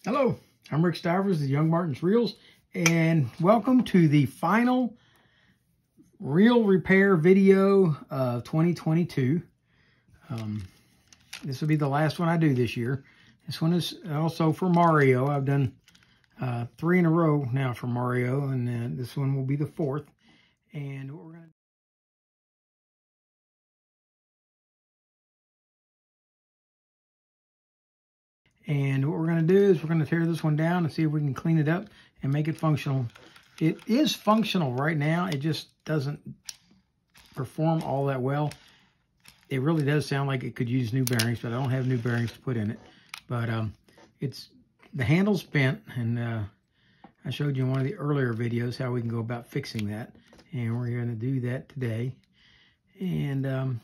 Hello, I'm Rick Stivers of YoungMartin'sReels, and welcome to the final reel repair video of 2022. This will be the last one I do this year. This one is also for Mario. I've done 3 in a row now for Mario, and this one will be the 4th. And what we're going to do is we're going to tear this one down and see if we can clean it up and make it functional. It is functional right now. It just doesn't perform all that well. It really does sound like it could use new bearings, but I don't have new bearings to put in it. But the handle's bent, and I showed you in one of the earlier videos how we can go about fixing that. And we're going to do that today. And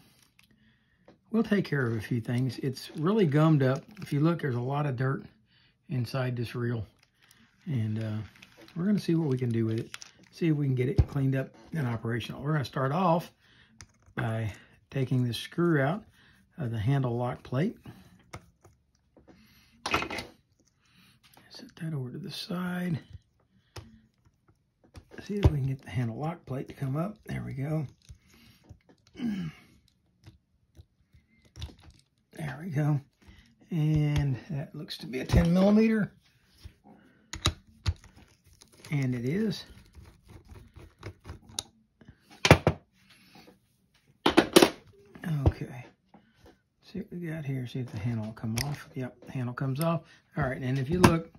we'll take care of a few things. It's really gummed up. If you look, there's a lot of dirt inside this reel. And we're going to see what we can do with it. See if we can get it cleaned up and operational. We're going to start off by taking the screw out of the handle lock plate. Set that over to the side. See if we can get the handle lock plate to come up. There we go. There we go. And that looks to be a 10 millimeter. And it is. Okay. See what we got here. See if the handle will come off. Yep, the handle comes off. All right, and if you look,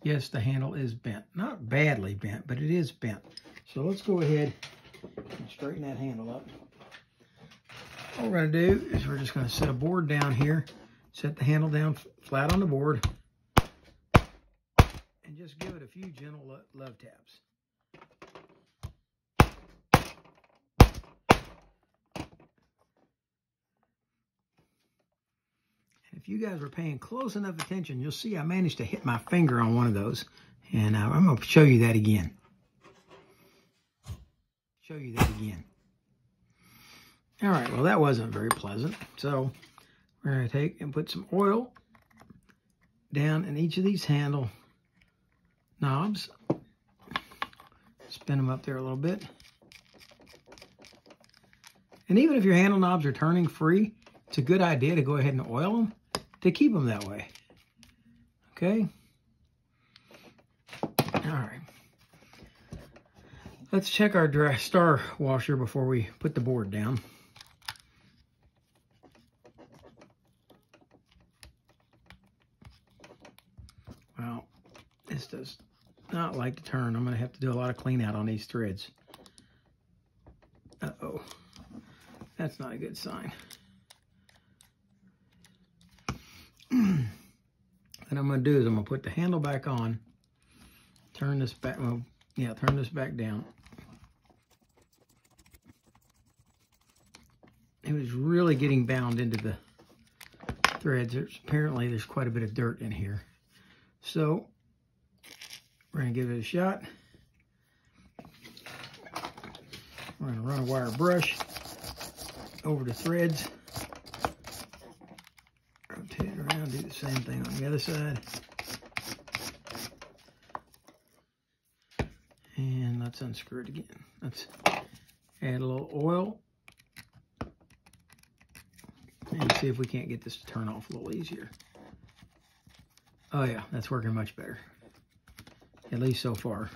yes, the handle is bent. Not badly bent, but it is bent. So let's go ahead and straighten that handle up. What we're going to do is we're just going to set a board down here, set the handle down flat on the board, and just give it a few gentle love taps. And if you guys were paying close enough attention, you'll see I managed to hit my finger on one of those. And I'm going to show you that again. All right, well, that wasn't very pleasant. So we're going to take and put some oil down in each of these handle knobs. Spin them up there a little bit. And even if your handle knobs are turning free, it's a good idea to go ahead and oil them to keep them that way. Okay? All right. Let's check our star washer before we put the board down. Well, this does not like to turn. I'm going to have to do a lot of clean out on these threads. Uh-oh. That's not a good sign. What I'm going to do is I'm going to put the handle back on, turn this back, well, yeah, turn this back down. It was really getting bound into the threads. Apparently there's quite a bit of dirt in here. So we're going to give it a shot. We're going to run a wire brush over the threads. Rotate it around, do the same thing on the other side. And let's unscrew it again. Let's add a little oil and see if we can't get this to turn off a little easier. Oh yeah, that's working much better. At least so far.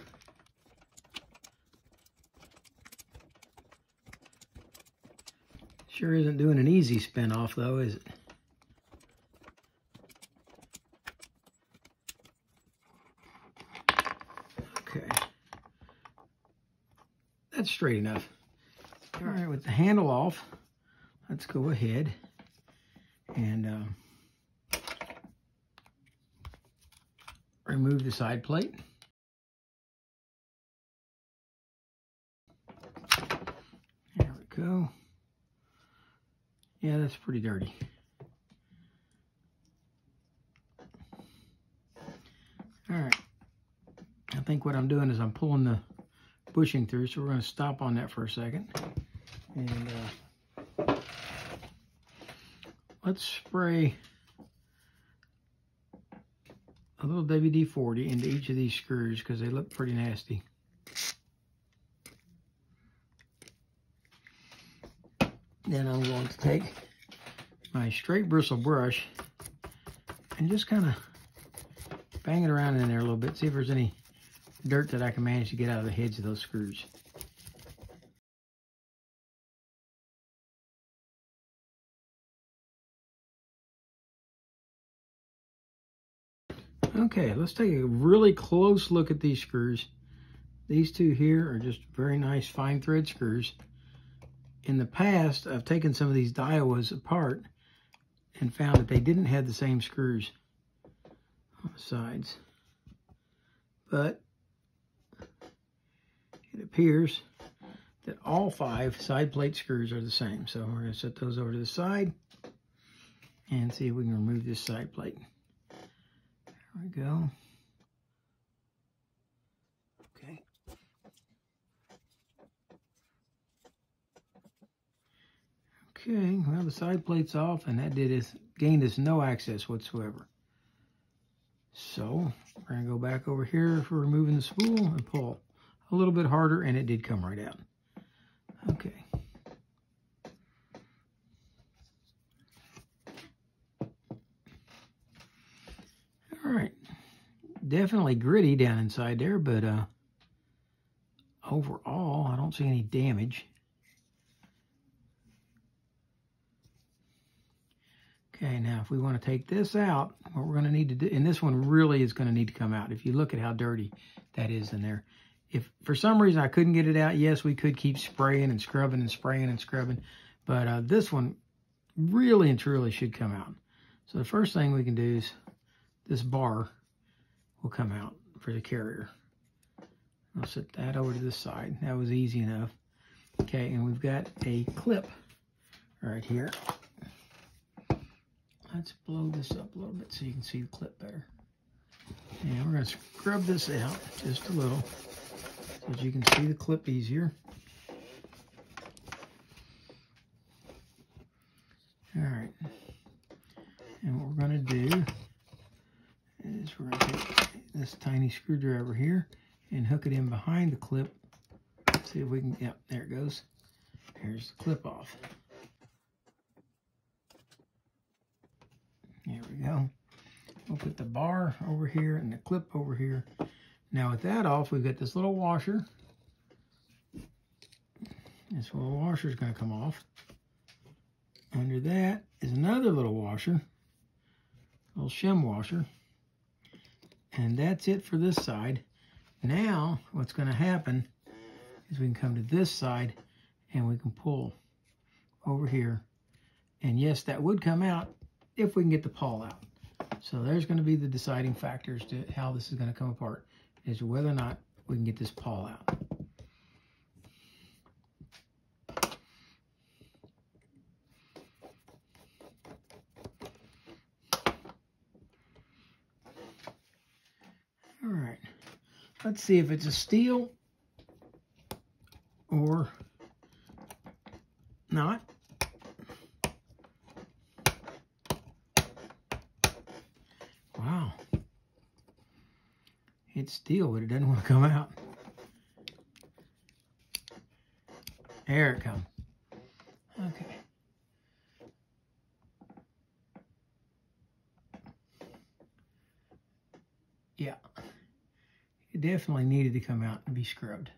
Sure isn't doing an easy spin off though, is it? Okay. That's straight enough. All right, with the handle off, let's go ahead and remove the side plate. There we go. Yeah, that's pretty dirty. All right. I think what I'm doing is I'm pulling the bushing through, so we're going to stop on that for a second. And let's spray a little WD-40 into each of these screws because they look pretty nasty. Then I'm going to take my straight bristle brush and just kind of bang it around in there a little bit, see if there's any dirt that I can manage to get out of the heads of those screws. Okay, let's take a really close look at these screws. These two here are just very nice fine thread screws. In the past, I've taken some of these Daiwas apart and found that they didn't have the same screws on the sides. But it appears that all 5 side plate screws are the same. So we're going to set those over to the side and see if we can remove this side plate. There we go. Okay. Okay, well, the side plate's off, and that gained us no access whatsoever. So we're going to go back over here for removing the spool and pull a little bit harder, and it did come right out. Okay. All right. Definitely gritty down inside there, but overall, I don't see any damage. Okay, now if we want to take this out, what we're going to need to do, and this one really is going to need to come out. If you look at how dirty that is in there. If for some reason I couldn't get it out, yes, we could keep spraying and scrubbing and spraying and scrubbing. But this one really and truly should come out. So the first thing we can do is this bar will come out for the carrier. I'll set that over to the side. That was easy enough. Okay, and we've got a clip right here. Let's blow this up a little bit so you can see the clip better. And we're going to scrub this out just a little so that you can see the clip easier. All right. And what we're going to do is we're going to take this tiny screwdriver here and hook it in behind the clip. See if we can, yep, there it goes. Here's the clip off. There we go. We'll put the bar over here and the clip over here. Now with that off, we've got this little washer. This little washer is going to come off. Under that is another little washer, little shim washer. And that's it for this side. Now what's going to happen is we can come to this side and we can pull over here. And yes, that would come out if we can get the pawl out. So there's going to be the deciding factors to how this is going to come apart, is whether or not we can get this pawl out. All right, let's see if it's a steel or not. Wow, it's steel, but it doesn't want to come out. There it comes. Okay. Yeah, it definitely needed to come out and be scrubbed.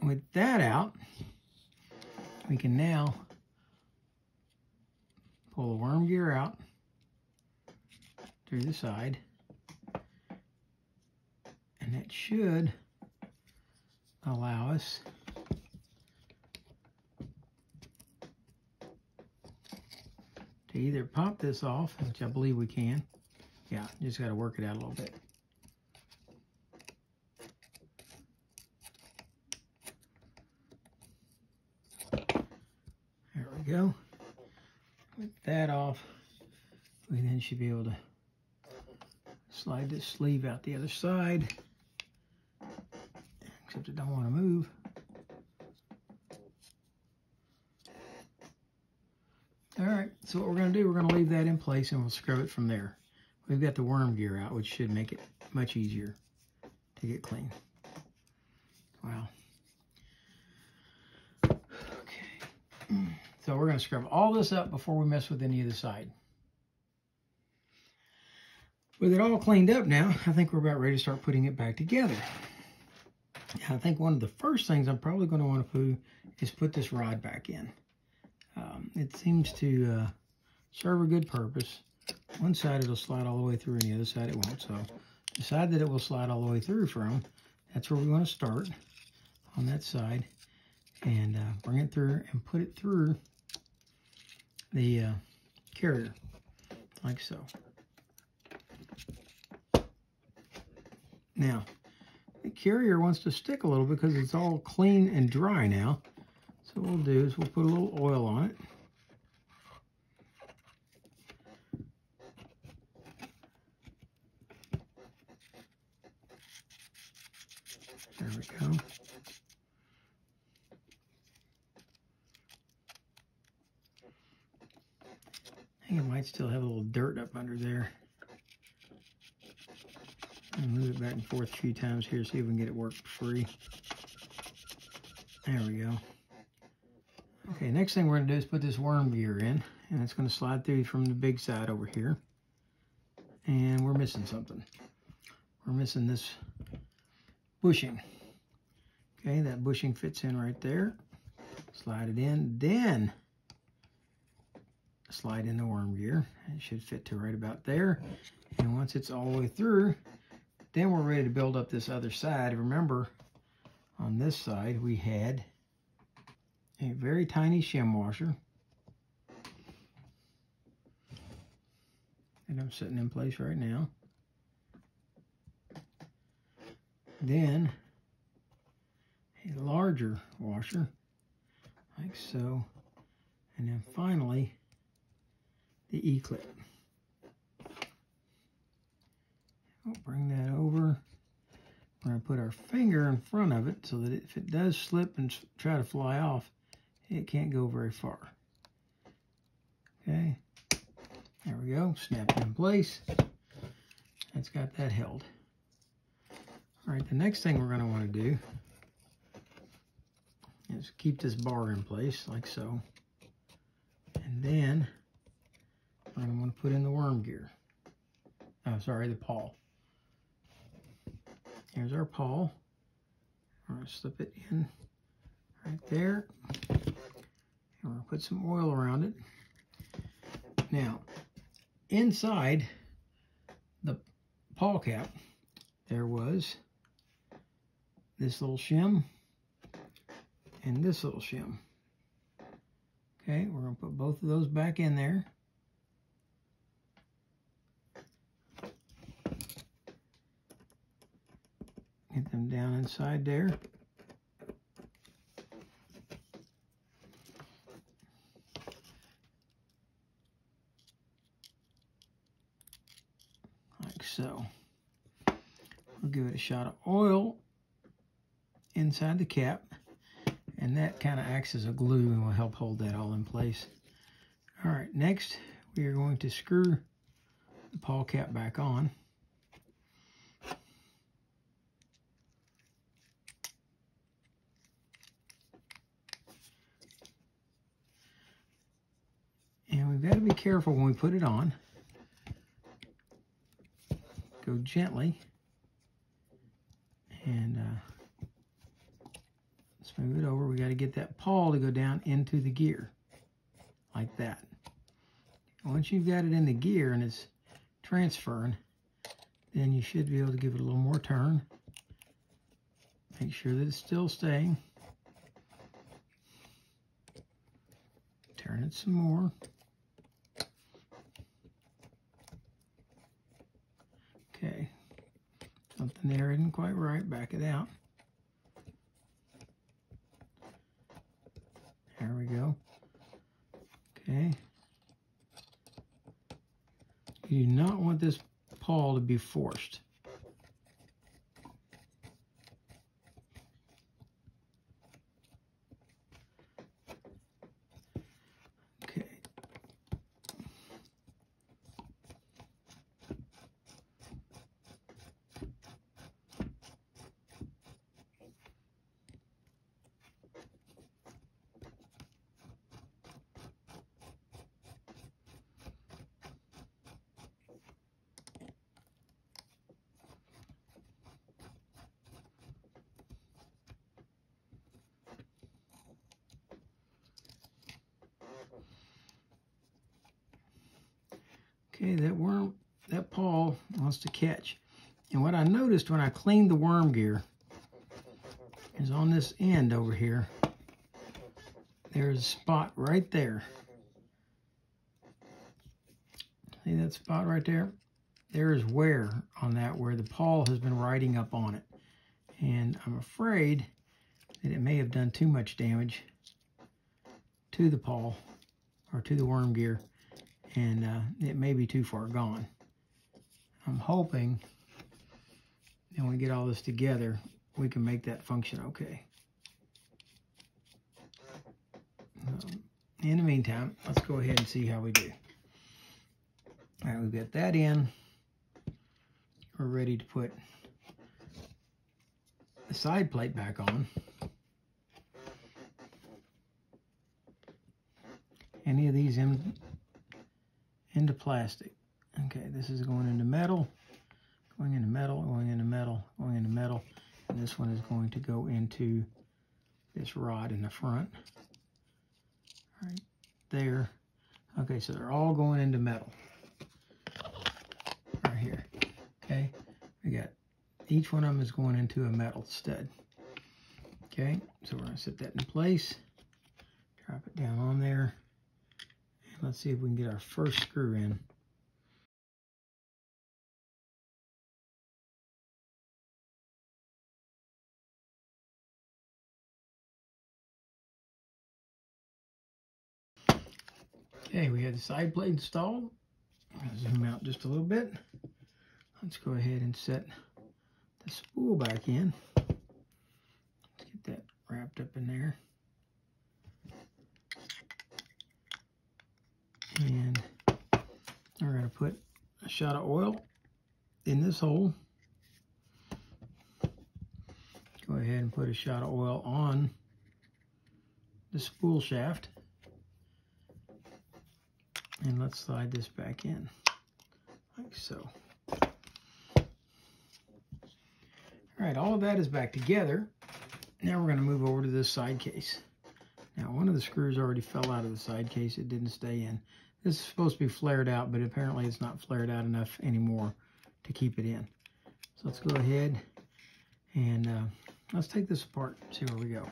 With that out, we can now pull the worm gear out through the side, and that should allow us to either pop this off, which I believe we can. Yeah, just got to work it out a little bit. There we go. With that off, we then should be able to slide this sleeve out the other side, except it don't want to move. So what we're going to do, we're going to leave that in place and we'll scrub it from there. We've got the worm gear out, which should make it much easier to get clean. Wow. Okay. So we're going to scrub all this up before we mess with any of the side. With it all cleaned up now, I think we're about ready to start putting it back together. I think one of the first things I'm probably going to want to do is put this rod back in. It seems to serve a good purpose. One side it'll slide all the way through and the other side it won't. So the side that it will slide all the way through from, that's where we want to start, on that side, and bring it through and put it through the carrier, like so. Now, the carrier wants to stick a little because it's all clean and dry now. So what we'll do is we'll put a little oil on it. There we go. I think it might still have a little dirt up under there. I'll move it back and forth a few times here, see if we can get it work free. There we go. Okay, next thing we're going to do is put this worm gear in, and it's going to slide through from the big side over here. And we're missing something. We're missing this bushing. Okay, that bushing fits in right there. Slide it in, then slide in the worm gear. It should fit to right about there. And once it's all the way through, then we're ready to build up this other side. Remember, on this side we had a very tiny shim washer. And I'm sitting in place right now. Then a larger washer, like so. And then finally, the E-clip. We'll bring that over. We're going to put our finger in front of it so that if it does slip and try to fly off, it can't go very far. Okay, there we go. Snap it in place. That's got that held. All right, the next thing we're going to want to do is keep this bar in place like so. And then we're going to want to put in the worm gear. Oh, sorry, the pawl. Here's our pawl. We're going to slip it in right there. And we're going to put some oil around it. Now, inside the pawl cap, there was this little shim and this little shim. Okay, we're going to put both of those back in there. Get them down inside there. Like so. We'll give it a shot of oil inside the cap, and that kind of acts as a glue and will help hold that all in place. All right, next we are going to screw the pawl cap back on. And we've got to be careful when we put it on. Go gently and smooth it over. We got to get that pawl to go down into the gear like that. Once you've got it in the gear and it's transferring, then you should be able to give it a little more turn. Make sure that it's still staying. Turn it some more. Okay, something there isn't quite right. Back it out. There we go. Okay. You do not want this pawl to be forced. Okay. Okay, that pawl wants to catch. And what I noticed when I cleaned the worm gear is on this end over here, there's a spot right there. See that spot right there? There is wear on that where the pawl has been riding up on it. And I'm afraid that it may have done too much damage to the pawl or to the worm gear, and it may be too far gone. I'm hoping that when we get all this together, we can make that function okay. In the meantime, let's go ahead and see how we do. All right, we've got that in. We're ready to put the side plate back on. Any of these into plastic. Okay, this is going into metal, going into metal, going into metal, going into metal, and this one is going to go into this rod in the front. Right there. Okay, so they're all going into metal. Right here. Okay, we got each one of them is going into a metal stud. Okay, so we're going to set that in place. Drop it down on there. And let's see if we can get our first screw in. Okay, we have the side plate installed. I'm going to zoom out just a little bit. Let's go ahead and set the spool back in. Let's get that wrapped up in there. And we're going to put a shot of oil in this hole. Go ahead and put a shot of oil on the spool shaft. And let's slide this back in, like so. All right, all of that is back together. Now we're going to move over to this side case. Now, one of the screws already fell out of the side case. It didn't stay in. This is supposed to be flared out, but apparently it's not flared out enough anymore to keep it in. So let's go ahead and let's take this apart, see where we go.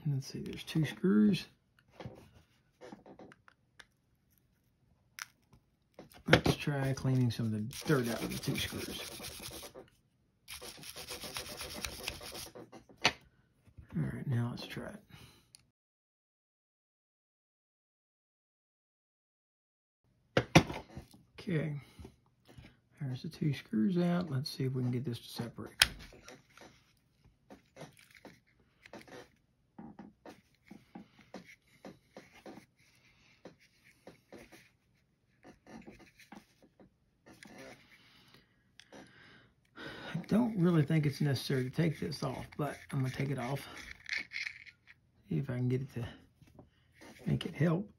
And let's see, there's 2 screws. Let's try cleaning some of the dirt out of the 2 screws. All right, now let's try it. Okay, there's the 2 screws out. Let's see if we can get this to separate. I don't really think it's necessary to take this off, but I'm going to take it off. See if I can get it to make it help.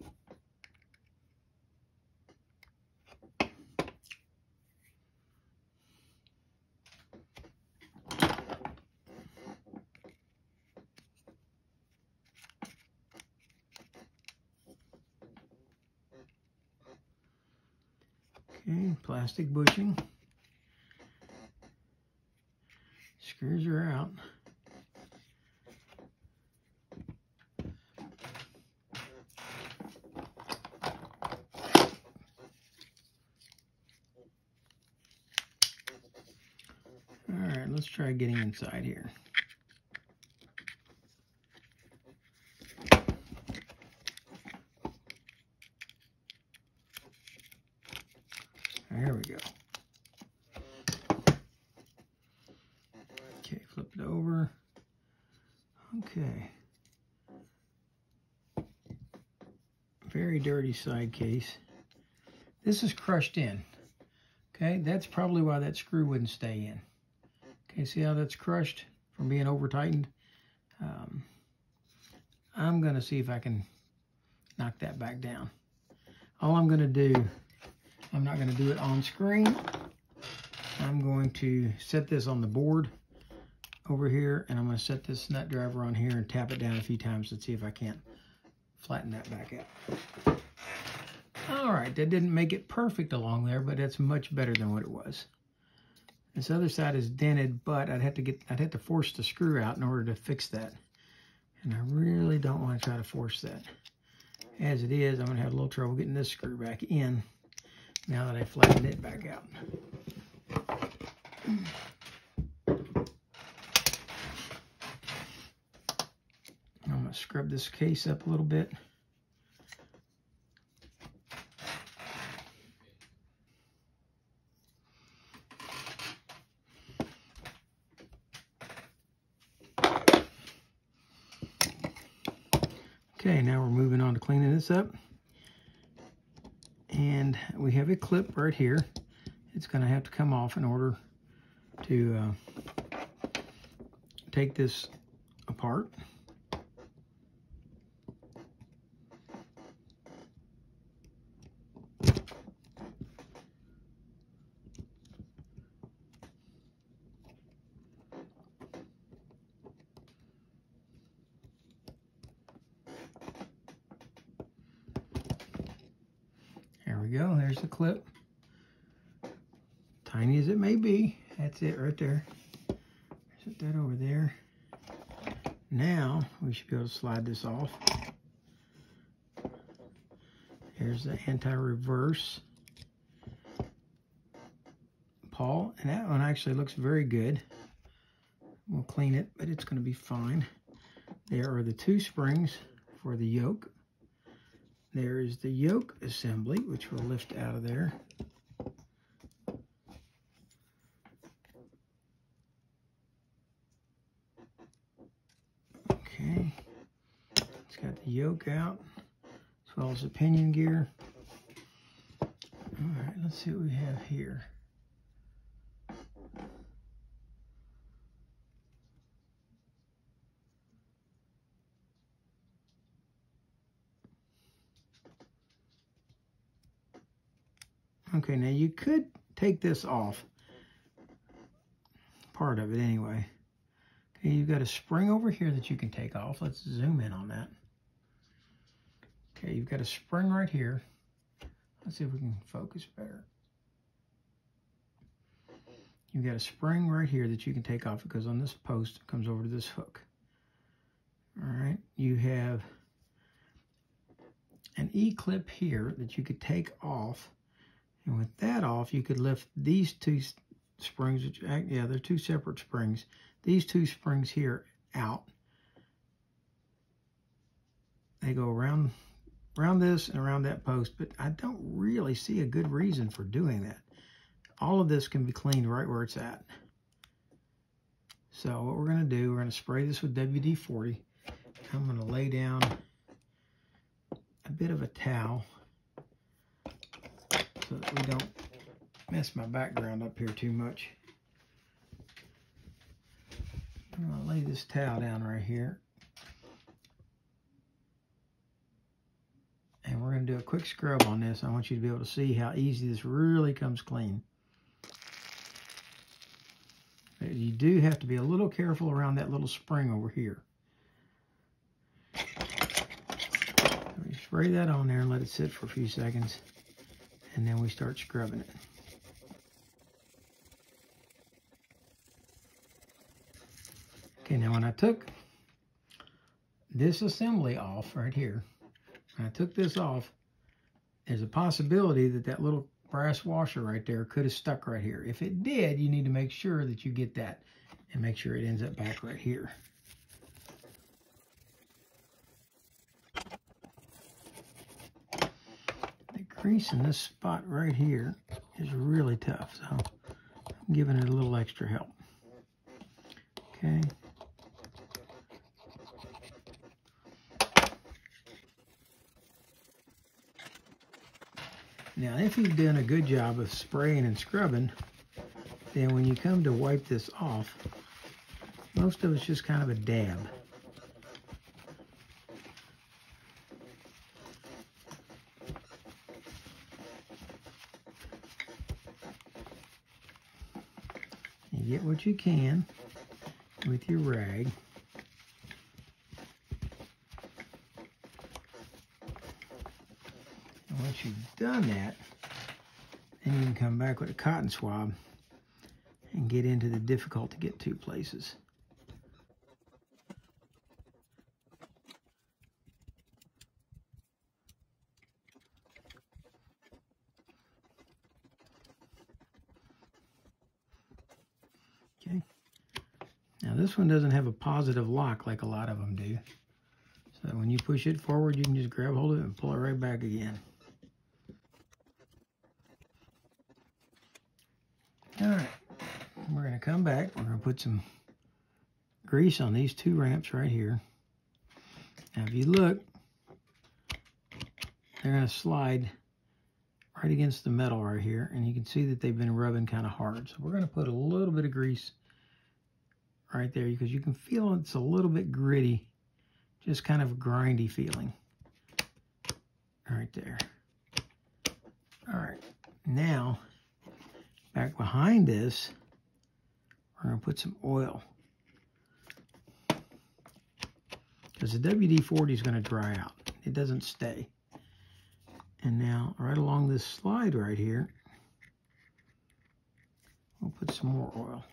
Okay, plastic bushing. Screws are out. All right, let's try getting inside here. There we go. Okay, flip it over. Okay. Very dirty side case. This is crushed in. Okay, that's probably why that screw wouldn't stay in. Okay, see how that's crushed from being over tightened? I'm going to see if I can knock that back down. All I'm going to do, I'm not going to do it on screen. I'm going to set this on the board over here, and I'm going to set this nut driver on here and tap it down a few times to see if I can't flatten that back out. All right, that didn't make it perfect along there, but that's much better than what it was. This other side is dented, but I'd have to force the screw out in order to fix that. And I really don't want to try to force that. As it is, I'm going to have a little trouble getting this screw back in now that I flattened it back out. I'm going to scrub this case up a little bit. Okay, now we're moving on to cleaning this up. And we have a clip right here. It's going to have to come off in order to take this apart. There we go, there's the clip. Tiny as it may be, that's it right there. Set that over there. Now, we should be able to slide this off. Here's the anti-reverse pawl, and that one actually looks very good. We'll clean it, but it's going to be fine. There are the two springs for the yoke. There is the yoke assembly, which we'll lift out of there. Okay, it's got the yoke out, as well as the pinion gear. All right, let's see what we have here. Okay, now you could take this off, part of it anyway. Okay, you've got a spring over here that you can take off. Let's zoom in on that. Okay, you've got a spring right here. Let's see if we can focus better. You've got a spring right here that you can take off. It goes on this post, it comes over to this hook. All right, you have an E-clip here that you could take off. And with that off, you could lift these two springs, which, yeah, they're two separate springs. These two springs here out. They go around this and around that post, but I don't really see a good reason for doing that. All of this can be cleaned right where it's at. So what we're going to do, we're going to spray this with WD-40. I'm going to lay down a bit of a towel so that we don't mess my background up here too much. I'm going to lay this towel down right here. And we're going to do a quick scrub on this. I want you to be able to see how easy this really comes clean. You do have to be a little careful around that little spring over here. We spray that on there and let it sit for a few seconds. And then we start scrubbing it. Okay, now when I took this assembly off right here, when I took this off, there's a possibility that that little brass washer right there could have stuck right here. If it did, you need to make sure that you get that and make sure it ends up back right here. The crease in this spot right here is really tough, so I'm giving it a little extra help. Okay. Now, if you've done a good job of spraying and scrubbing, then when you come to wipe this off, most of it's just kind of a dab. You get what you can with your rag. once you've done that, then you can come back with a cotton swab and get into the difficult to get to places. Okay. Now this one doesn't have a positive lock like a lot of them do. So when you push it forward, you can just grab hold of it and pull it right back again. All right, we're going to come back. We're going to put some grease on these two ramps right here. Now if you look, they're going to slide right against the metal right here, and you can see that they've been rubbing kind of hard. So we're going to put a little bit of grease right there because you can feel it's a little bit gritty, just kind of a grindy feeling right there. All right, now back behind this, we're going to put some oil because the WD-40 is going to dry out. It doesn't stay. And now right along this slide right here, we'll put some more oil.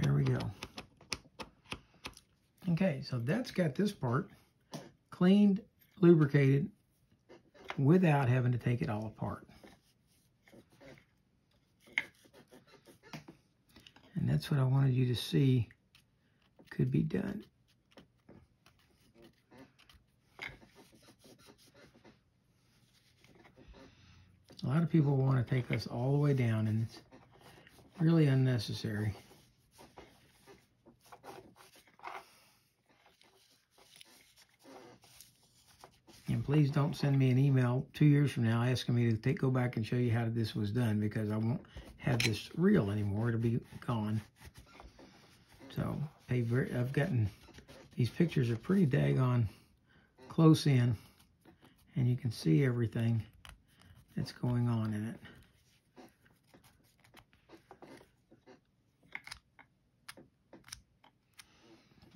There we go. Okay, so that's got this part cleaned, lubricated, without having to take it all apart. And that's what I wanted you to see could be done. A lot of people want to take us all the way down, and it's really unnecessary. And please don't send me an email 2 years from now asking me to go back and show you how this was done, because I won't have this reel anymore. It'll be gone. So I've gotten, these pictures are pretty daggone close in, and you can see everything that's going on in it.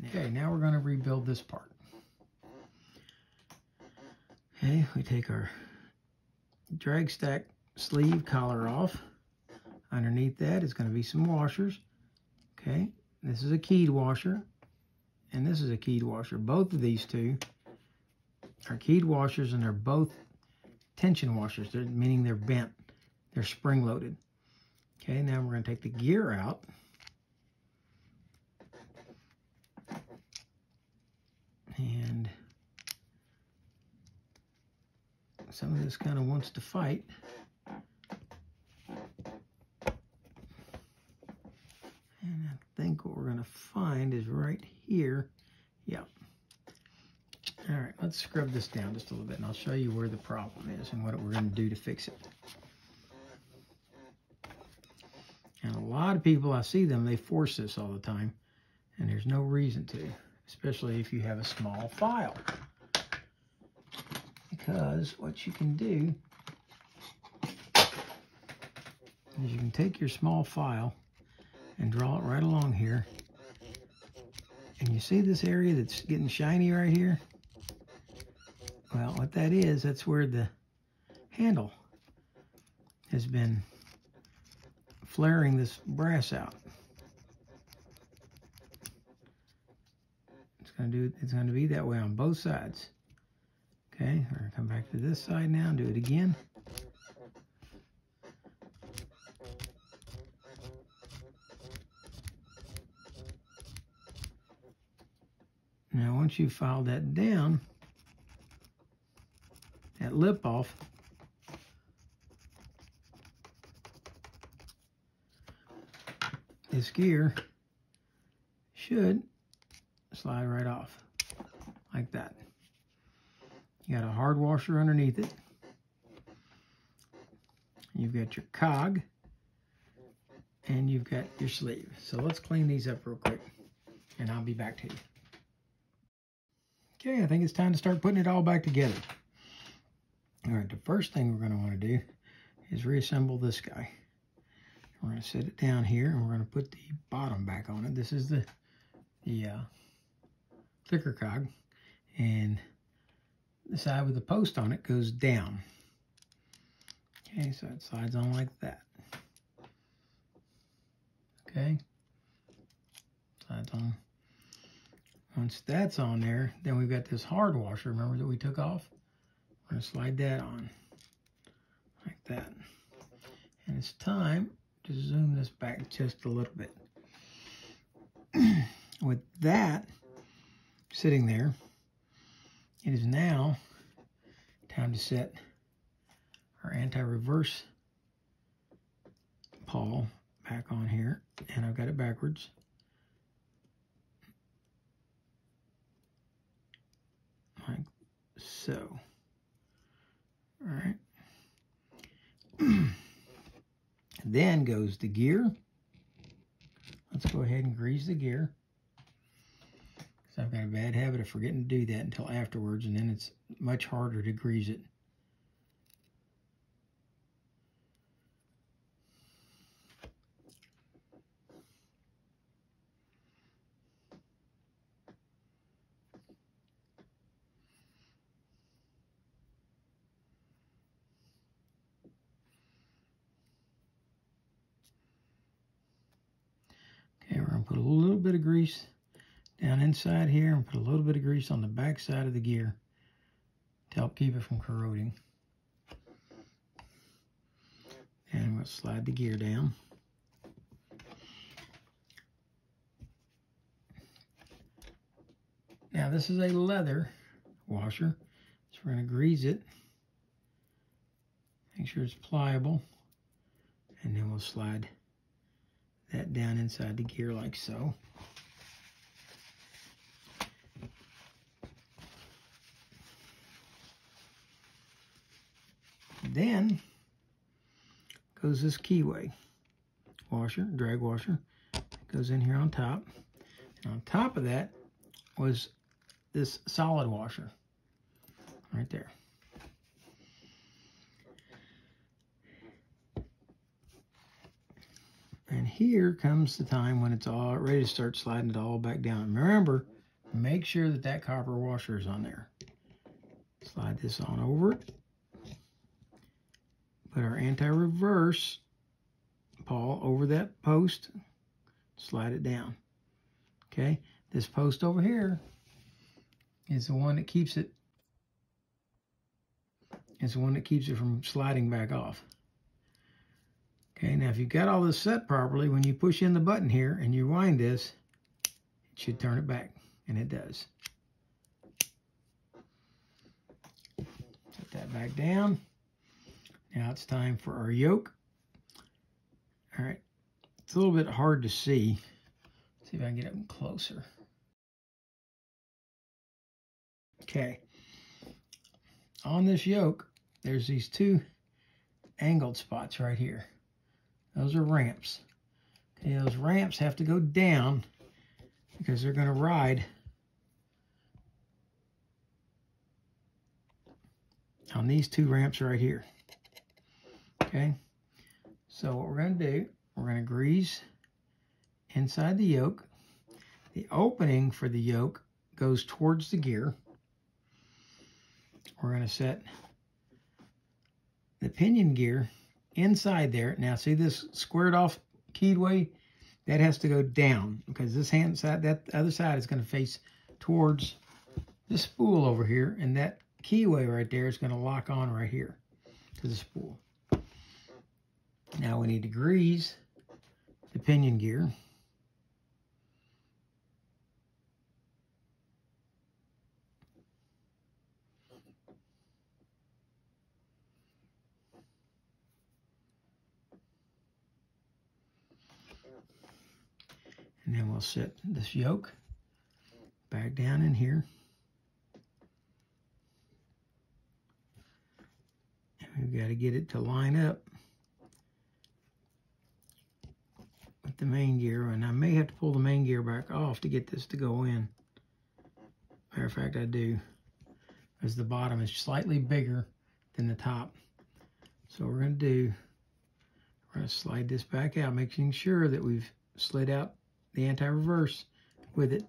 Okay, now we're going to rebuild this part. Okay, we take our drag stack sleeve collar off. Underneath that is going to be some washers. Okay, this is a keyed washer, and this is a keyed washer. Both of these two are keyed washers, and they're both tension washers, meaning they're bent. They're spring loaded. Okay, now we're going to take the gear out. And some of this kind of wants to fight. And I think what we're going to find is right here. Yep. All right, let's scrub this down just a little bit, and I'll show you where the problem is and what we're going to do to fix it. And a lot of people, I see them, they force this all the time, and there's no reason to, especially if you have a small file. Because what you can do is you can take your small file and draw it right along here. And you see this area that's getting shiny right here? Well, what that is, that's where the handle has been flaring this brass out. It's going to be that way on both sides. Okay, we're going to come back to this side now and do it again. Now, once you file that down, that lip off, this gear should slide right off like that. You got a hard washer underneath it. You've got your cog, and you've got your sleeve. So let's clean these up real quick, and I'll be back to you. Okay, I think it's time to start putting it all back together. All right, the first thing we're going to want to do is reassemble this guy. We're going to set it down here, and we're going to put the bottom back on it. This is the thicker cog, and the side with the post on it goes down. Okay, so it slides on like that. Okay, slides on. Once that's on there, then we've got this hard washer, remember, that we took off? We're going to slide that on like that. And it's time to zoom this back just a little bit. With that sitting there, it is now time to set our anti-reverse pawl back on here, and I've got it backwards. Like so. All right. Then goes the gear. Let's go ahead and grease the gear, because I've got a bad habit of forgetting to do that until afterwards, and then it's much harder to grease it. Okay, we're going to put a little bit of grease down inside here and put a little bit of grease on the back side of the gear to help keep it from corroding. And we'll slide the gear down. Now this is a leather washer, so we're going to grease it. Make sure it's pliable, and then we'll slide that down inside the gear like so. Then goes this keyway washer, drag washer. It goes in here on top. And on top of that was this solid washer right there. And here comes the time when it's all ready to start sliding it all back down. Remember, make sure that that copper washer is on there. Slide this on over it. Put our anti-reverse pawl over that post. Slide it down. Okay, this post over here is the one that keeps it. It's the one that keeps it from sliding back off. Okay, now if you've got all this set properly, when you push in the button here and you wind this, it should turn it back, and it does. Put that back down. Now it's time for our yoke. All right, it's a little bit hard to see. Let's see if I can get up closer. Okay, on this yoke, there's these two angled spots right here. Those are ramps. Okay, those ramps have to go down because they're going to ride on these two ramps right here. Okay, so what we're going to do, we're going to grease inside the yoke. The opening for the yoke goes towards the gear. We're going to set the pinion gear inside there. Now see this squared off keyed way? That has to go down because this hand side, that other side is going to face towards the spool over here, and that keyway right there is going to lock on right here to the spool. Now we need to grease the pinion gear. And then we'll set this yoke back down in here. And we've got to get it to line up with the main gear. And I may have to pull the main gear back off to get this to go in. Matter of fact, I do, as the bottom is slightly bigger than the top. So what we're going to do, we're going to slide this back out, making sure that we've slid out the anti-reverse with it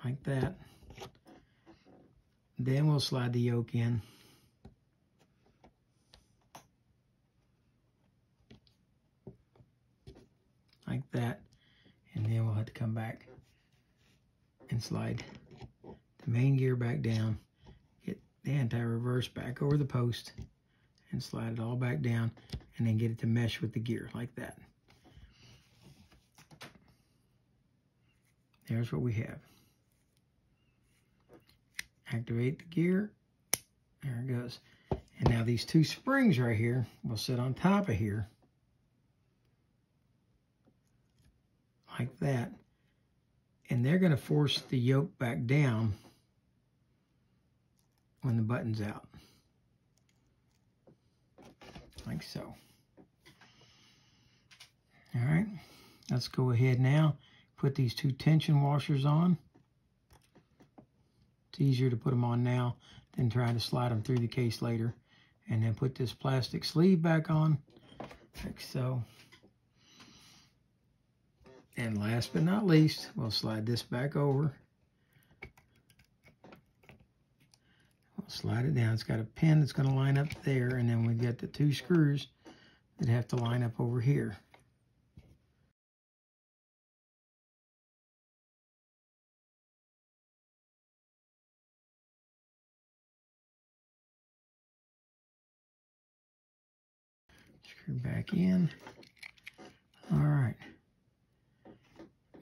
like that. Then we'll slide the yoke in. Like that. And then we'll have to come back and slide the main gear back down, get the anti-reverse back over the post, and slide it all back down, and then get it to mesh with the gear like that. There's what we have. Activate the gear. There it goes. And now these two springs right here will sit on top of here like that. And they're going to force the yoke back down when the button's out. Like so. All right. Let's go ahead now. Put these two tension washers on. It's easier to put them on now than try to slide them through the case later. And then put this plastic sleeve back on, like so. And last but not least, we'll slide this back over. We'll slide it down. It's got a pin that's going to line up there, and then we've got the two screws that have to line up over here. Screw back in. All right.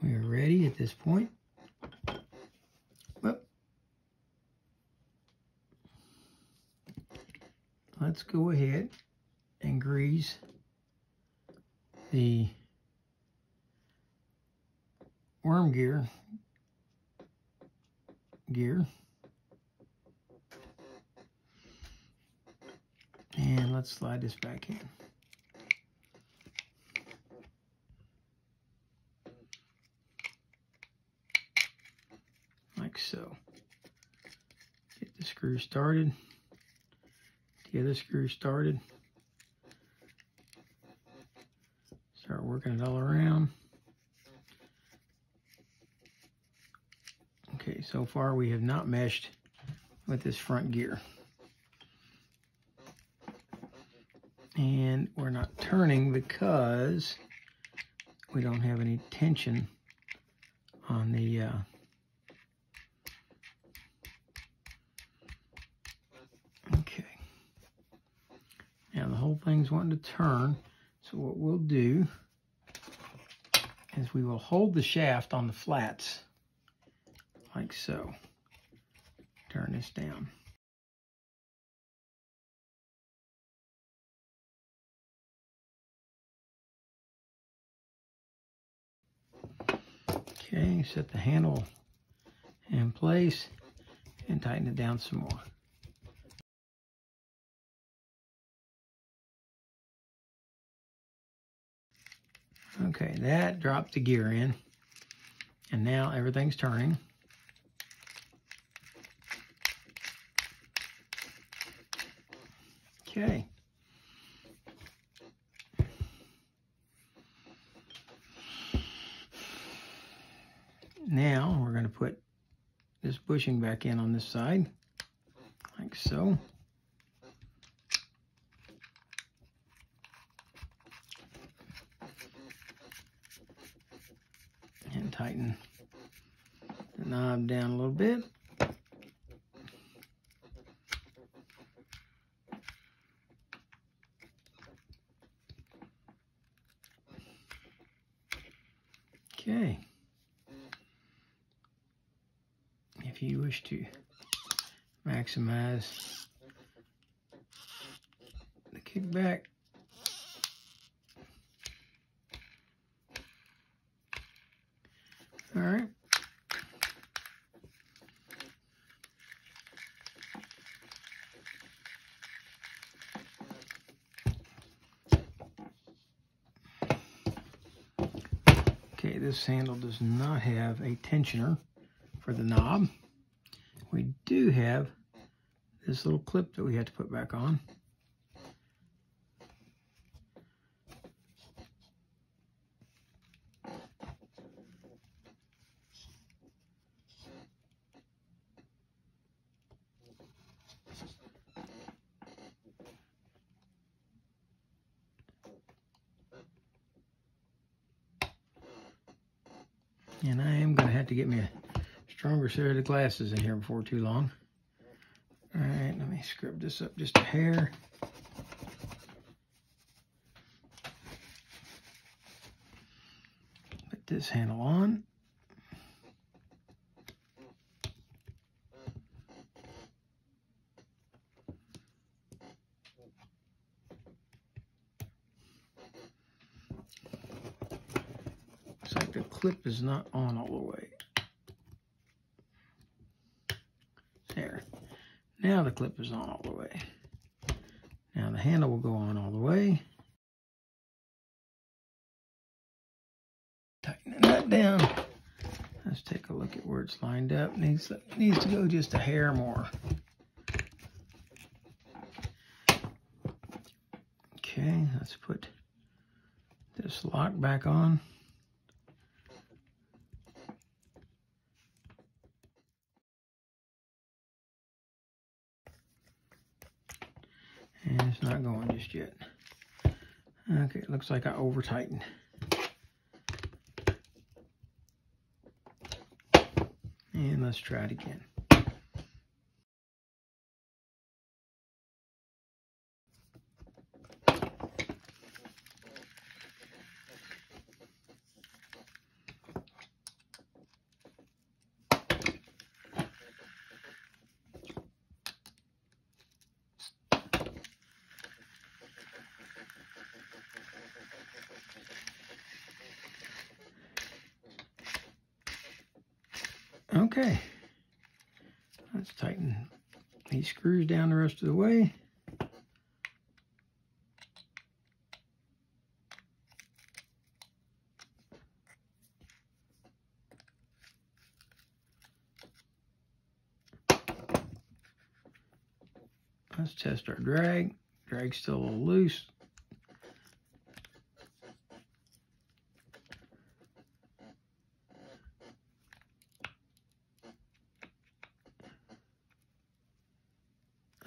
We are ready at this point. Whoop. Let's go ahead and grease the worm gear. And let's slide this back in. Like so. Get the screw started. The other screw started. Start working it all around. Okay, so far we have not meshed with this front gear. And we're not turning because we don't have any tension on the okay. Now the whole thing's wanting to turn, so what we'll do is we will hold the shaft on the flats like so. Turn this down. Okay, set the handle in place and tighten it down some more. Okay, that dropped the gear in, and now everything's turning. Okay. Now we're going to put this bushing back in on this side, like so. And tighten the knob down a little bit. Okay. If you wish to maximize the kickback, all right. Okay, this handle does not have a tensioner for the knob. We do have this little clip that we have to put back on. And I am going to have to get me a stronger set of glasses in here before too long. All right, let me scrub this up just a hair. Put this handle on. Looks like the clip is not on all the way. There. Now the clip is on all the way. Now the handle will go on all the way. Tightening that down. Let's take a look at where it's lined up. Needs to go just a hair more. Okay, let's put this lock back on. And it's not going just yet. Okay, it looks like I over-tightened. And let's try it again. Okay, let's tighten these screws down the rest of the way. Let's test our drag. Drag's still a little loose.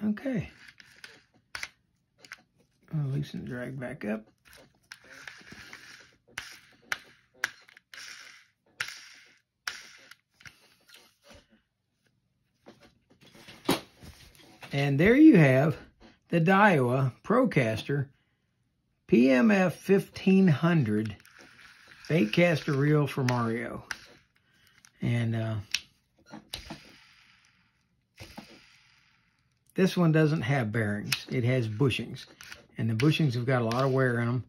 Okay, I'll loosen the drag back up. And there you have the Daiwa Procaster PMF-1500 baitcaster reel for Mario. And this one doesn't have bearings. It has bushings. And the bushings have got a lot of wear in them.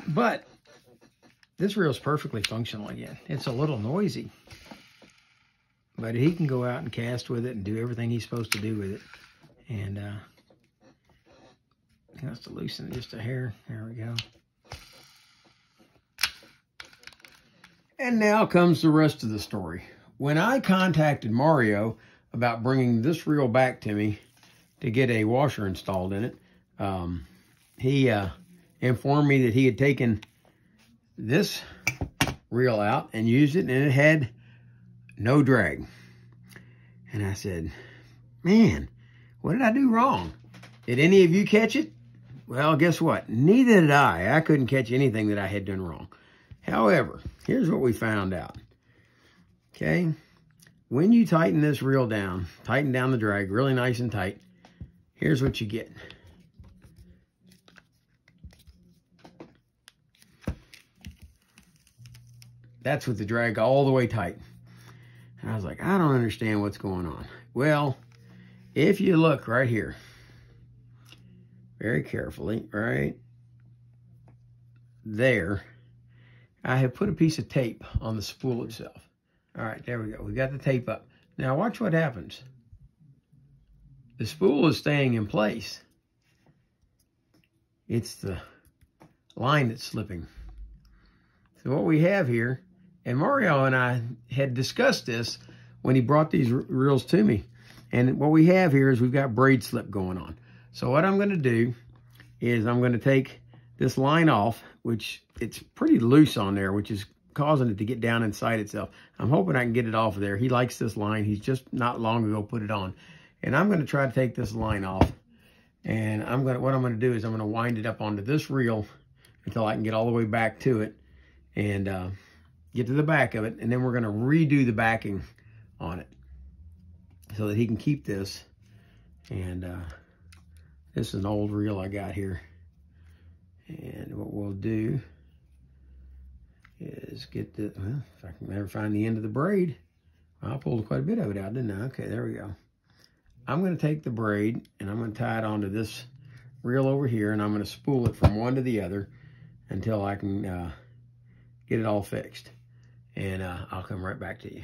But this reel is perfectly functional again. It's a little noisy. But he can go out and cast with it and do everything he's supposed to do with it. And he has to loosen it just a hair. There we go. And now comes the rest of the story. When I contacted Mario about bringing this reel back to me to get a washer installed in it, he informed me that he had taken this reel out and used it, and it had no drag. And I said, man, what did I do wrong? Did any of you catch it? Well, guess what? Neither did I. I couldn't catch anything that I had done wrong. However, here's what we found out. Okay, when you tighten this reel down, tighten down the drag really nice and tight, here's what you get. That's with the drag all the way tight. And I was like, I don't understand what's going on. Well, if you look right here, very carefully, right there, I have put a piece of tape on the spool itself. All right, there we go. We got the tape up. Now watch what happens. The spool is staying in place. It's the line that's slipping. So what we have here, and Mario and I had discussed this when he brought these reels to me. And what we have here is we've got braid slip going on. So what I'm going to do is I'm going to take this line off, which it's pretty loose on there, which is causing it to get down inside itself. I'm hoping I can get it off of there. He likes this line. He's just not long ago put it on. And I'm going to try to take this line off. And what I'm going to do is I'm going to wind it up onto this reel until I can get all the way back to it. and get to the back of it, and then we're going to redo the backing on it so that he can keep this. And this is an old reel I got here. And what we'll do is get the, well, if I can ever find the end of the braid. I pulled quite a bit of it out, didn't I? Okay, there we go. I'm going to take the braid and I'm going to tie it onto this reel over here, and I'm going to spool it from one to the other until I can get it all fixed. And I'll come right back to you.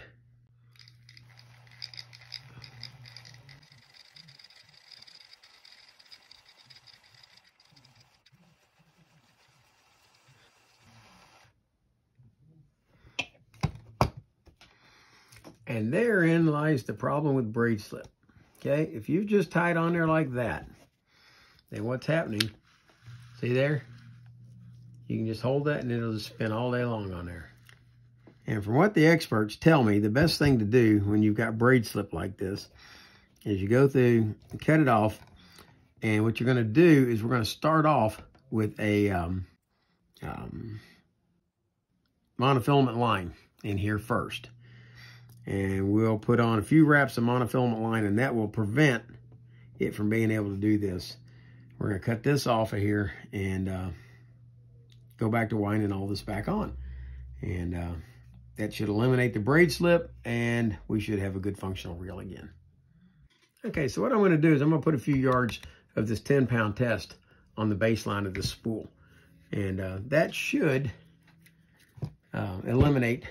And therein lies the problem with braid slip. Okay, if you just tie it on there like that, then what's happening, see there? You can just hold that and it'll just spin all day long on there. And from what the experts tell me, the best thing to do when you've got braid slip like this is you go through and cut it off. And what you're going to do is we're going to start off with a monofilament line in here first. And we'll put on a few wraps of monofilament line, and that will prevent it from being able to do this. We're going to cut this off of here and go back to winding all this back on. And that should eliminate the braid slip, and we should have a good functional reel again. Okay, so what I'm going to do is I'm going to put a few yards of this 10-pound test on the baseline of this spool. And that should eliminate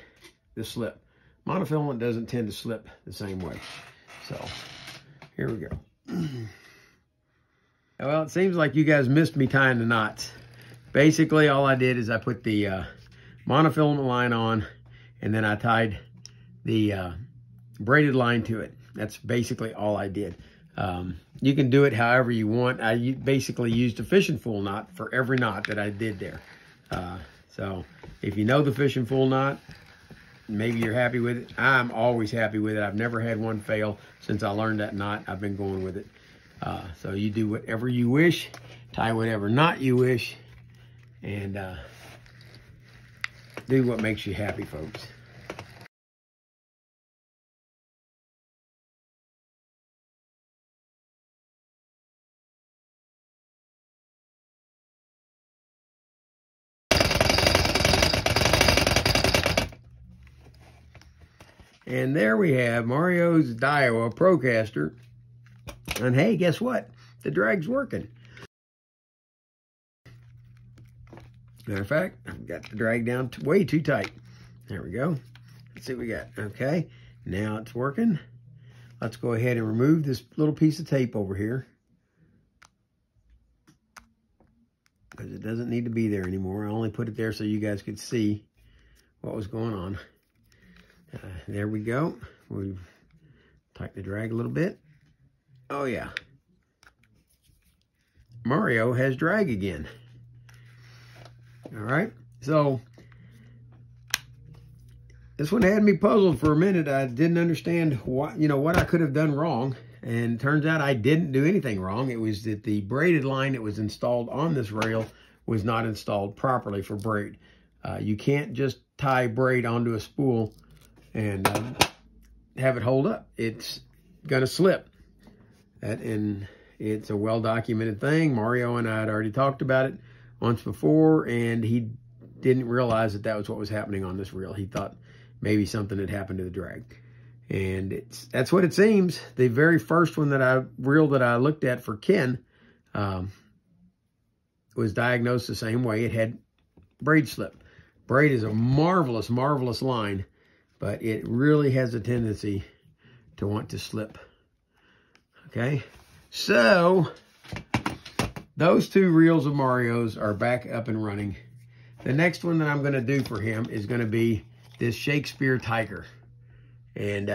the slip. Monofilament doesn't tend to slip the same way. So here we go. Well, it seems like you guys missed me tying the knots. Basically, all I did is I put the monofilament line on, and then I tied the braided line to it. That's basically all I did. You can do it however you want. I basically used a fishing fool knot for every knot that I did there. So if you know the fishing fool knot, maybe you're happy with it. I'm always happy with it. I've never had one fail since I learned that knot. I've been going with it. So you do whatever you wish, tie whatever knot you wish, and do what makes you happy, folks. And there we have Mario's Daiwa Procaster. And hey, guess what? The drag's working. Matter of fact, I've got the drag down way too tight. There we go. Let's see what we got. Okay, now it's working. Let's go ahead and remove this little piece of tape over here, because it doesn't need to be there anymore. I only put it there so you guys could see what was going on. There we go. We've tightened the drag a little bit. Oh yeah. Mario has drag again. All right. So this one had me puzzled for a minute. I didn't understand what I could have done wrong. And it turns out I didn't do anything wrong. It was that the braided line that was installed on this rail was not installed properly for braid. You can't just tie braid onto a spool and have it hold up. It's gonna slip. And it's a well-documented thing. Mario and I had already talked about it once before, and he didn't realize that that was what was happening on this reel. He thought maybe something had happened to the drag. And that's what it seems. The very first one that I looked at for Ken was diagnosed the same way. It had braid slip. Braid is a marvelous, marvelous line, but it really has a tendency to want to slip. Okay, so those two reels of Mario's are back up and running. The next one that I'm going to do for him is going to be this Shakespeare Tiger. And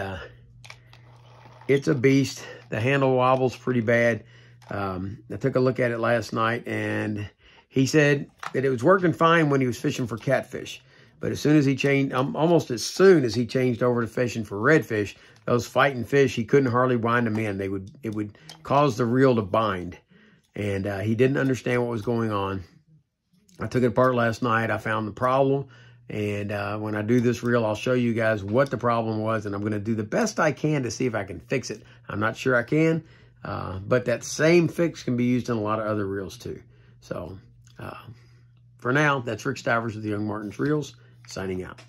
it's a beast. The handle wobbles pretty bad. I took a look at it last night, and he said that it was working fine when he was fishing for catfish. But as soon as he changed, almost as soon as he changed over to fishing for redfish, those fighting fish, he couldn't hardly wind them in. It would cause the reel to bind. And he didn't understand what was going on. I took it apart last night. I found the problem, And when I do this reel, I'll show you guys what the problem was, and I'm going to do the best I can to see if I can fix it. I'm not sure I can, but that same fix can be used in a lot of other reels too. So for now, that's Rick Stivers with the Young Martin's Reels, signing out.